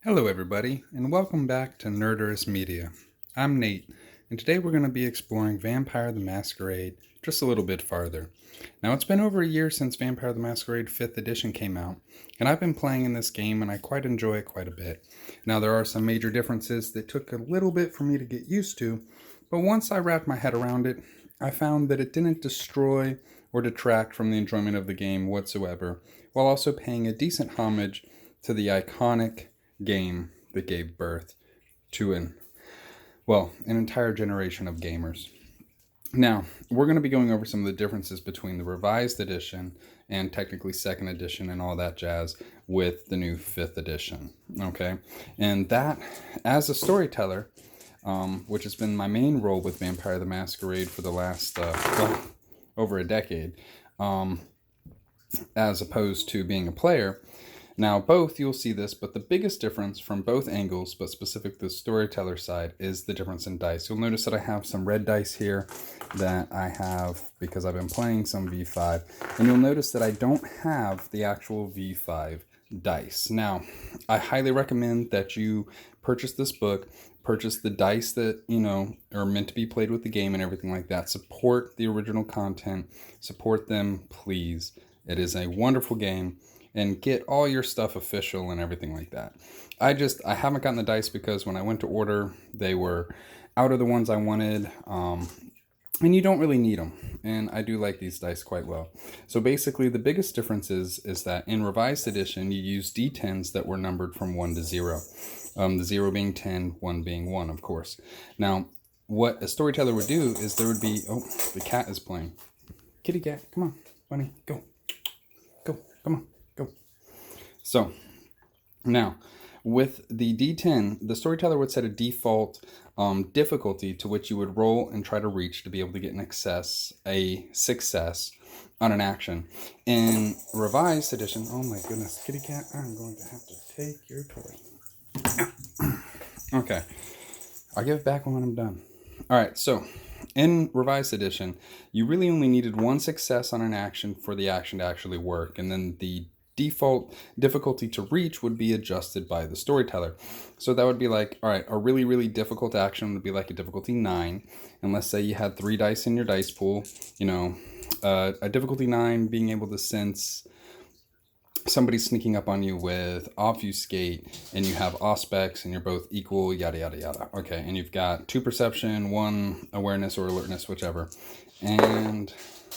Hello, everybody, and welcome back to Nerderous Media. I'm Nate, and today we're going to be exploring Vampire the Masquerade just a little bit farther. Now, it's been over a year since Vampire the Masquerade 5th edition came out, and I've been playing in this game and I quite enjoy it quite a bit. Now, there are some major differences that took a little bit for me to get used to, but once I wrapped my head around it, I found that it didn't destroy or detract from the enjoyment of the game whatsoever, while also paying a decent homage to the iconic game that gave birth to an entire generation of gamers. Now, we're going to be going over some of the differences between the revised edition and technically second edition and all that jazz with the new 5th edition. Okay, and that, as a storyteller, which has been my main role with Vampire the Masquerade for the last over a decade, as opposed to being a player. Now, both, you'll see this, but the biggest difference from both angles, but specific to the storyteller side, is the difference in dice. You'll notice that I have some red dice here that I have because I've been playing some V5, and you'll notice that I don't have the actual V5 dice. Now, I highly recommend that you purchase this book, purchase the dice that, are meant to be played with the game and everything like that. Support the original content. Support them, please. It is a wonderful game. And get all your stuff official and everything like that. I haven't gotten the dice because when I went to order, they were out of the ones I wanted. And you don't really need them. And I do like these dice quite well. So basically, the biggest difference is that in Revised Edition, you use D10s that were numbered from 1 to 0. The 0 being 10, 1 being 1, of course. Now, what a storyteller would do is there would be... Oh, the cat is playing. Kitty cat, come on, bunny, go. Go, come on. So, now, with the D10, the storyteller would set a default difficulty to which you would roll and try to reach to be able to get a success on an action. In Revised Edition, oh my goodness, kitty cat, I'm going to have to take your toy. Okay, I'll give it back when I'm done. All right, so in Revised Edition, you really only needed one success on an action for the action to actually work, and then the default difficulty to reach would be adjusted by the storyteller. So that would be like, all right, a really, really difficult action would be like a difficulty 9. And let's say you had 3 dice in your dice pool, a difficulty 9 being able to sense somebody sneaking up on you with obfuscate, and you have auspex, and you're both equal, yada, yada, yada. Okay, and you've got 2 perception, 1 awareness or alertness, whichever. And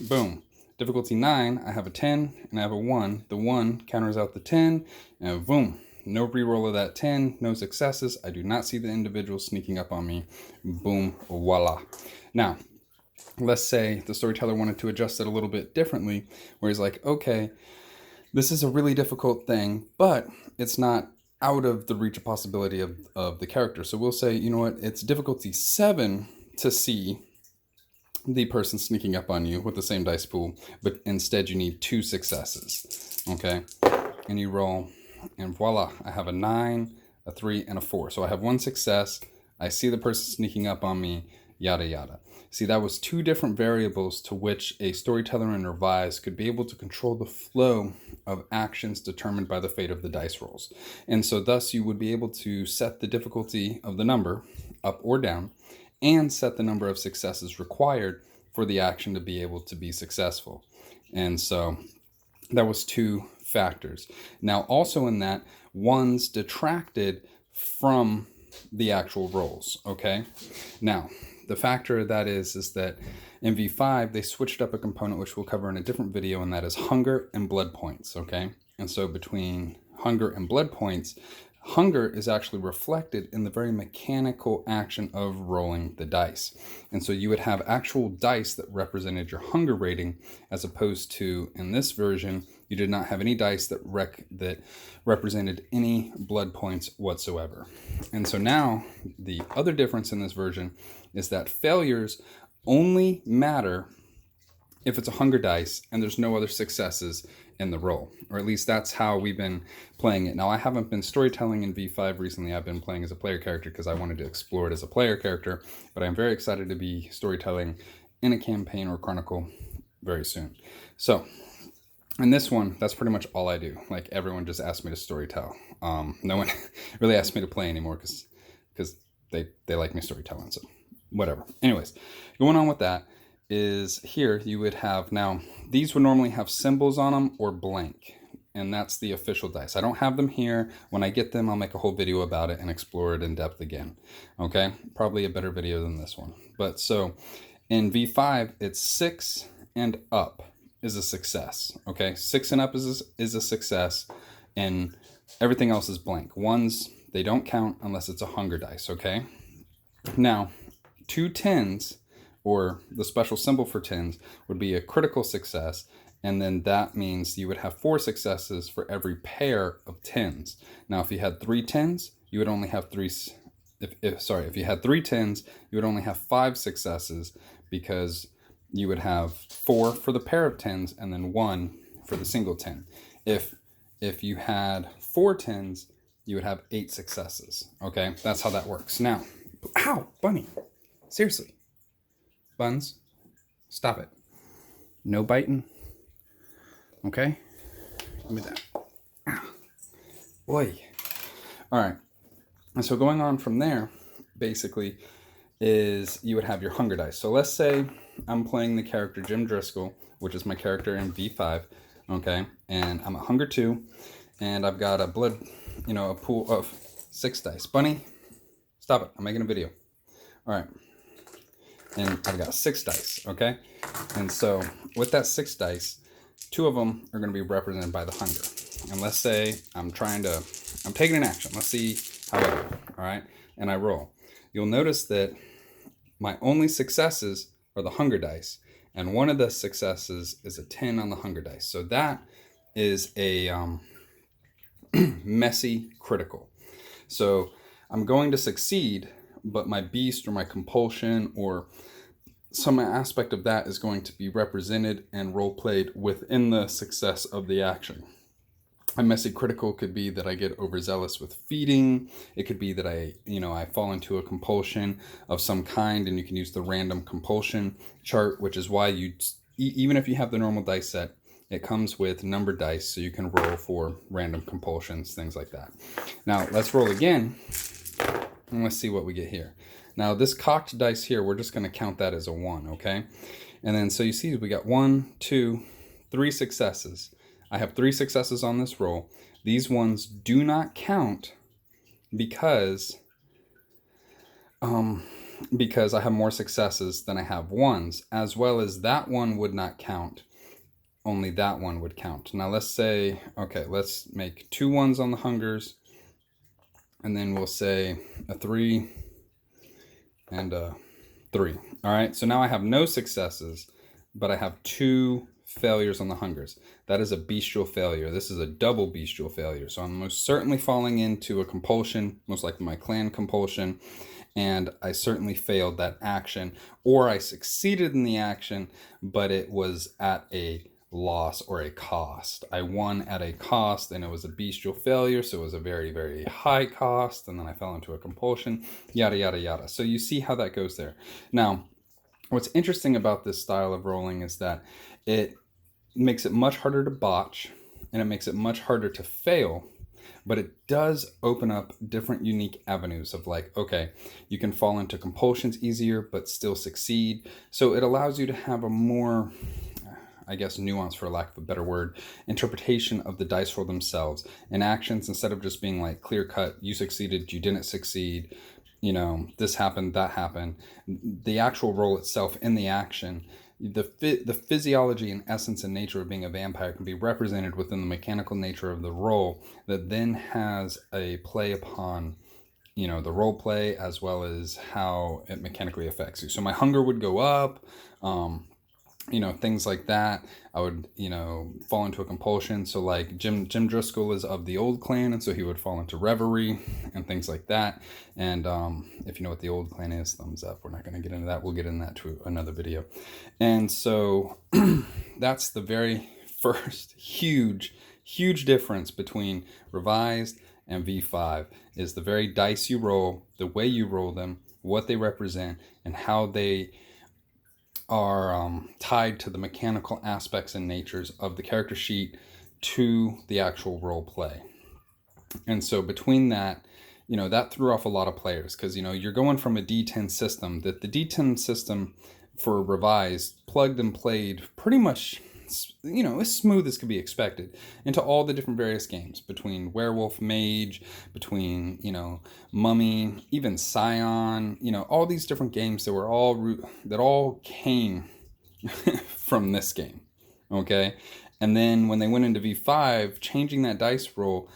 boom. Difficulty 9, I have a 10 and I have a 1. The 1 counters out the 10, and boom, no reroll of that 10, no successes. I do not see the individual sneaking up on me. Boom, voila. Now, let's say the storyteller wanted to adjust it a little bit differently, where he's like, okay, this is a really difficult thing, but it's not out of the reach of possibility of the character. So we'll say, you know what, it's difficulty 7 to see the person sneaking up on you with the same dice pool, but instead you need 2 successes, okay? And you roll, and voila, I have a 9, a 3, and a 4. So I have 1 success, I see the person sneaking up on me, yada, yada. See, that was 2 different variables to which a storyteller in Revise could be able to control the flow of actions determined by the fate of the dice rolls. And so thus you would be able to set the difficulty of the number up or down, and set the number of successes required for the action to be able to be successful. And so that was 2 factors. Now, also in that, 1s detracted from the actual rolls, okay? Now, the factor of that is that in V5, they switched up a component which we'll cover in a different video, and that is hunger and blood points, okay? And so between hunger and blood points, hunger is actually reflected in the very mechanical action of rolling the dice. And so you would have actual dice that represented your hunger rating, as opposed to, in this version, you did not have any dice that represented any blood points whatsoever. And so now, the other difference in this version is that failures only matter if it's a hunger dice and there's no other successes in the roll, or at least that's how we've been playing it. Now, I haven't been storytelling in V5 recently. I've been playing as a player character because I wanted to explore it as a player character, but I'm very excited to be storytelling in a campaign or chronicle very soon. So And this one, that's pretty much all I do. Like everyone just asked me to storytell. No one really asked me to play anymore because they like me storytelling. So whatever. Anyways, going on with that is here you would have, now these would normally have symbols on them or blank. And that's the official dice. I don't have them here. When I get them, I'll make a whole video about it and explore it in depth again. Okay, probably a better video than this one. But so in V5, it's 6 and up is a success. Okay, 6 and up is a success, and everything else is blank. Ones, they don't count unless it's a hunger dice. Okay, now 2 tens, or the special symbol for tens, would be a critical success, and then that means you would have 4 successes for every pair of tens. Now if you had 3 tens, you would only have if you had 3 tens, you would only have 5 successes, because you would have 4 for the pair of tens and then 1 for the single 10. If you had 4 tens, you would have 8 successes. Okay, that's how that works. Now, ow, bunny, seriously, Buns, stop it. No biting. Okay, give me that. Ow. Boy. All right, and so going on from there, basically, is you would have your hunger dice. So let's say I'm playing the character Jim Driscoll, which is my character in V5, okay? And I'm at hunger 2, and I've got a a pool of 6 dice. Bunny, stop it, I'm making a video. All right, and I've got 6 dice, okay? And so with that 6 dice, 2 of them are gonna be represented by the hunger. And let's say I'm taking an action. Let's see how I do, all right? And I roll. You'll notice that my only successes are the hunger dice, and one of the successes is a 10 on the hunger dice. So that is a messy critical. So I'm going to succeed, but my beast or my compulsion or some aspect of that is going to be represented and role played within the success of the action. A messy critical could be that I get overzealous with feeding. It could be that I fall into a compulsion of some kind, and you can use the random compulsion chart, which is why even if you have the normal dice set, it comes with numbered dice, so you can roll for random compulsions, things like that. Now let's roll again, and let's see what we get here. Now this cocked dice here, we're just going to count that as a 1, okay? And then so you see we got 1, 2, 3 successes. I have 3 successes on this roll. These ones do not count because I have more successes than I have ones, as well as that one would not count. Only that one would count. Now let's say, okay, let's make 2 ones on the hungers, and then we'll say a 3 and a 3. All right, so now I have no successes, but I have 2 failures on the hungers. That is a bestial failure. This is a double bestial failure. So I'm most certainly falling into a compulsion, most likely my clan compulsion, and I certainly failed that action, or I succeeded in the action, but it was at a loss or a cost. I won at a cost, and it was a bestial failure, so it was a very, very high cost, and then I fell into a compulsion, yada, yada, yada. So you see how that goes there. Now, what's interesting about this style of rolling is that it makes it much harder to botch, and it makes it much harder to fail, but it does open up different unique avenues of like, okay, you can fall into compulsions easier, but still succeed. So it allows you to have a more, I guess, nuance, for lack of a better word, interpretation of the dice roll themselves and actions, instead of just being like clear cut, you succeeded, you didn't succeed, this happened, that happened. The actual roll itself in the action, the physiology and essence and nature of being a vampire can be represented within the mechanical nature of the roll that then has a play upon, the role play, as well as how it mechanically affects you. So my hunger would go up, things like that. I would, fall into a compulsion. So like Jim Driscoll is of the old clan, and so he would fall into reverie and things like that. And if you know what the old clan is, thumbs up. We're not going to get into that. We'll get into that to another video. And so that's the very first huge difference between revised and V5, is the very dice you roll, the way you roll them, what they represent, and how they are tied to the mechanical aspects and natures of the character sheet to the actual role play. And so between that, that threw off a lot of players because, you're going from a D10 system that the D10 system for Revised plugged and played pretty much, as smooth as could be expected into all the different various games between Werewolf, Mage, between, Mummy, even Scion, all these different games that all came from this game. Okay. And then when they went into V5, changing that dice roll,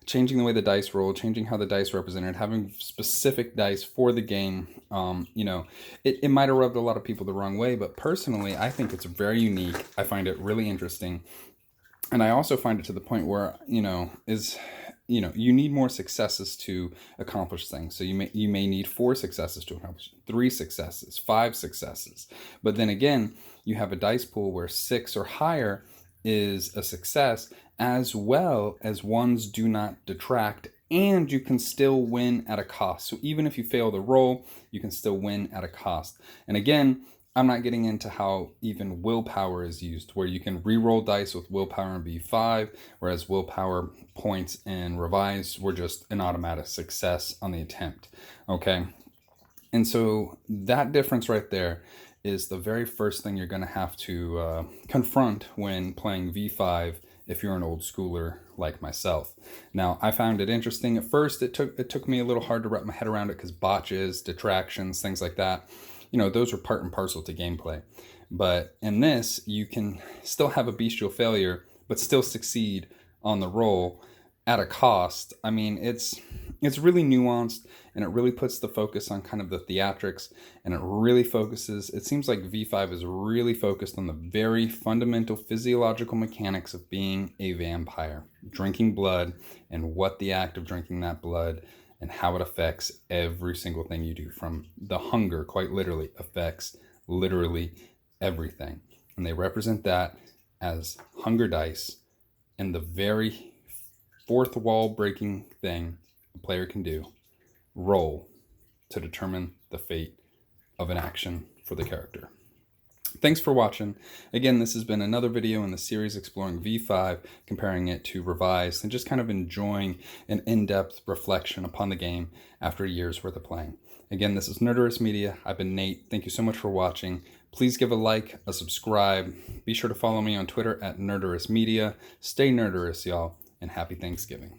changing the way the dice roll, changing how the dice represented, having specific dice for the game, it might have rubbed a lot of people the wrong way, but personally, I think it's very unique. I find it really interesting. And I also find it to the point where, you need more successes to accomplish things. So you may need 4 successes to accomplish, 3 successes, 5 successes. But then again, you have a dice pool where 6 or higher is a success, as well as ones do not detract, and you can still win at a cost. So even if you fail the roll, you can still win at a cost. And again, I'm not getting into how even willpower is used, where you can re-roll dice with willpower in V5, whereas willpower points in Revised were just an automatic success on the attempt. Okay? And so that difference right there is the very first thing you're going to have to confront when playing V5 if you're an old schooler like myself. Now, I found it interesting. At first, it took me a little hard to wrap my head around it because botches, detractions, things like that, those are part and parcel to gameplay. But in this, you can still have a bestial failure, but still succeed on the roll at a cost. I mean, it's really nuanced, and it really puts the focus on kind of the theatrics, and it seems like V5 is really focused on the very fundamental physiological mechanics of being a vampire, drinking blood, and what the act of drinking that blood and how it affects every single thing you do. From the hunger, quite literally, affects literally everything. And they represent that as hunger dice, and the very fourth wall breaking thing a player can do, roll to determine the fate of an action for the character. Thanks for watching. Again, this has been another video in the series exploring V5, comparing it to Revised, and just kind of enjoying an in-depth reflection upon the game after a year's worth of playing. Again, this is Nerderous Media. I've been Nate. Thank you so much for watching. Please give a like, a subscribe. Be sure to follow me on Twitter at Nerderous Media. Stay nerderous, y'all, and happy Thanksgiving.